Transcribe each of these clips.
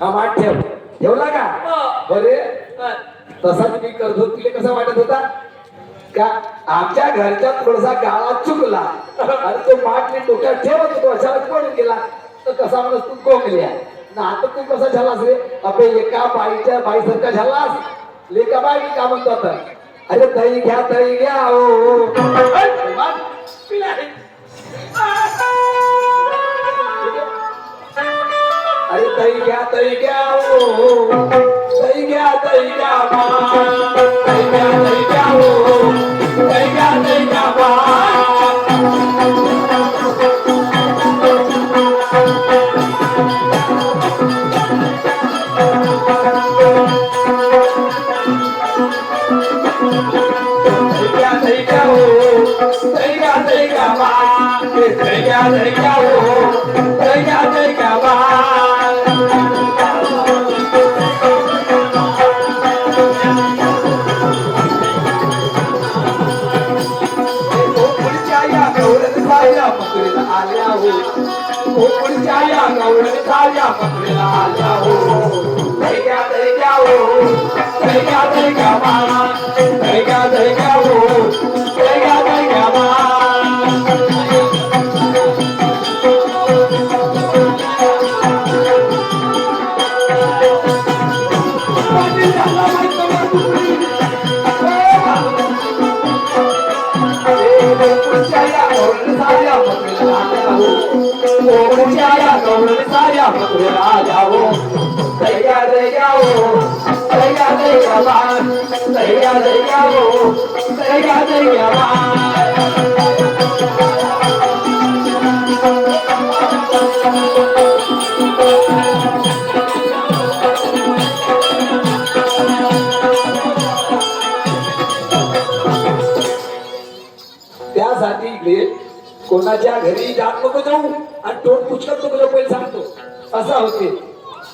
हा माठ ठेव. ठेवला का? अरे तसा तुम्ही करतो तिला कसा वाटत होता का आमच्या घरच्या थोडासा गाळा चुकला आणि तो माठ मी डोक्यात ठेवत तो अचानक पडून गेला तर कसा म्हणत तू कोंबल्या ना आता तू कसा झालास रे अबे एका बाईच्या बाईसारखा झालास लेका बाई का म्हणतो आता अरे दही घ्या ओ अरे दही घ्या ओ दही घ्या ओ दही घ्या ओ दही घ्या त्यासाठी कोणाच्या घरी जात नको जाऊ आणि तोंड पुष्कळ नको जाऊ पहिले सांगतो असा होते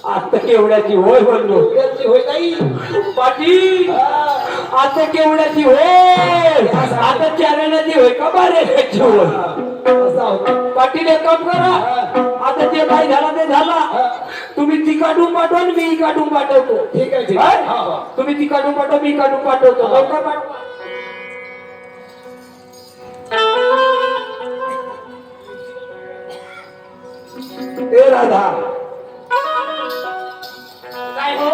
आता केवढ्याची होय म्हणलो होय नाही पाटील आता केवढ्याची होय आता चारण्याची होय का बारेची होय असा होता पाटील एक काम करा आता जे काय झाला ते झाला तुम्ही ती काढून पाठवा मी काढून पाठवतो ठीक आहे ठीक आहे तुम्ही ती काढून पाठवा मी काढून पाठवतो लवकर पाठवा ए राधा काय हो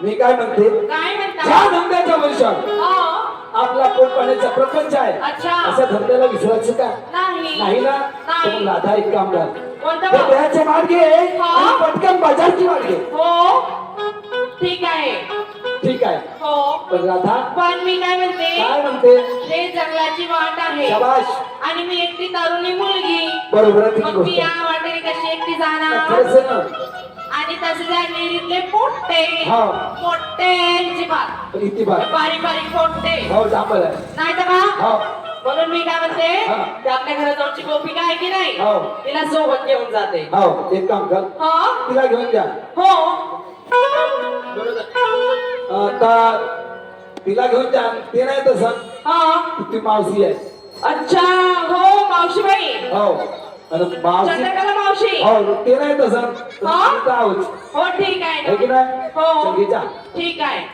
मी काय म्हणते काय म्हणता ज्या धंद्याच्या वंशात आपला पोटपाण्याचा प्रपंच आहे अच्छा अशा धंद्याला विसरायचं का नाही ना तर राधा एक काम कर त्याचे मार्गे आणि पटकन बाजारची मार्गे हो ठीक आहे ठीक आहे हो पण राधा पण मी काय म्हणते हे जंगलाची वाट आहे शाबाश आणि मी एकटी तरुणी मुलगी बरोबर आहे मग मी या वाटेने कशी एकटी जाणार खरंच आहे ना आणि तसे विहिरीतले पोट्टे पोट्टेची बात इतकी बात बारीक बारीक पोट्टे हो जांभळ आहे नाही तर का म्हणून मी काय म्हणते ते आपल्या घराजवळची गोपिका आहे की नाही तिला सोबत घेऊन जाते हो एक काम कर तिला घेऊन जा हो आता तिला घेऊन जा ते नाही तसं ती मावशी आहे अच्छा हो मावशीबाई हो आणि मावशी चंद्रकला मावशी हो ते नाही तसं हो ठीक आहे की नाही हो घे जा ठीक आहे